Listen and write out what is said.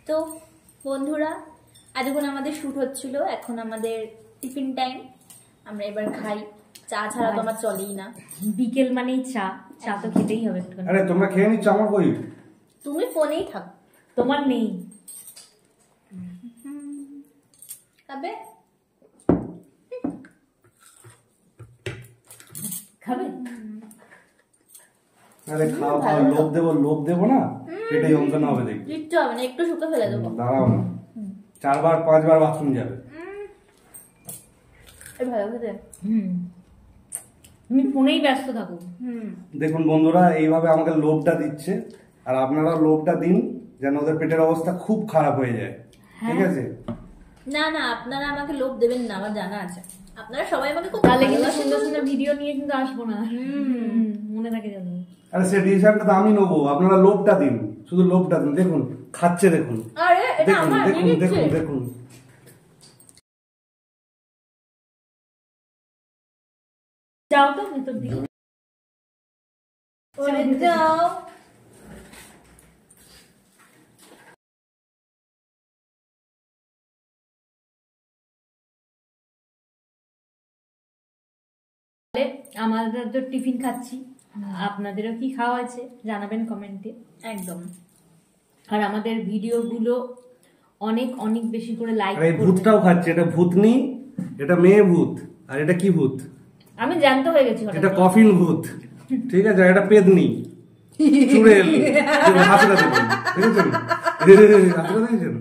তো বন্ধুরা, এতক্ষণ আমাদের শুট হচ্ছিল, এখন আমাদের টিফিন টাইম। আমরা এবার খাই। চা ছাড়া তো আমার চলেই না। বিকেল মানেই চা, চা তো খেতেই হবে। আরে তোমরা খেয়ে নিচ্ছ, আমার কই? তুমি ফোনেই থাক, তোমার নেই। খাবে? খাবে? আরে খাও খাও, লোভ দেবো না, পেটে যন্ত্রণা হবে দেখি। কিচ্ছু হবে না, একটু শুকে ফেলে দেবো। দাঁড়াও না, 4-5 বার বাথরুম যাবে। ভালো খেতে। তুমি ফোনেই ব্যস্ত থাকো। দেখুন বন্ধুরা, এইভাবে আমাকে লোভটা দিচ্ছে, আর আপনারা লোভটা দিন যেন ওদের পেটের অবস্থা খুব খারাপ হয়ে যায়। ঠিক আছে? না না, আপনারা আমাকে লোভ দেবেন না, আমার জানা আছে। আপনারা সবাই আমাকে খুব তাহলে কিন্তু সুন্দর সুন্দর ভিডিও নিয়ে কিন্তু আসবো না, মনে থাকে যেন। আরে সে ডিসিশনটা তো আমি নেবো, আপনারা লোভটা দিন, শুধু লোভটা দিন। দেখুন খাচ্ছে, দেখুন আরে এটা দেখুন আমার, দেখুন দেখুন দেখুন। যাও তো ভিতর দিকে, ওরে যাও। আমাদের তো টিফিন খাচ্ছি, আপনাদেরও কি খাওয়া আছে জানাবেন কমেন্টে। একদম। আর আমাদের ভিডিওগুলো অনেক অনেক বেশি করে লাইক আর এই ভূতটাও খাচ্ছে, এটা ভূতনি, এটা মেয়ে ভূত, আর এটা কি ভূত? আমি জানতে হয়ে গেছি। এটা কফিন ভূত, ঠিক আছে? এটা পেদনি চুড়েল। হাসিটা দেখুন, দেখেছেন? হাসিটা দেখেছেন?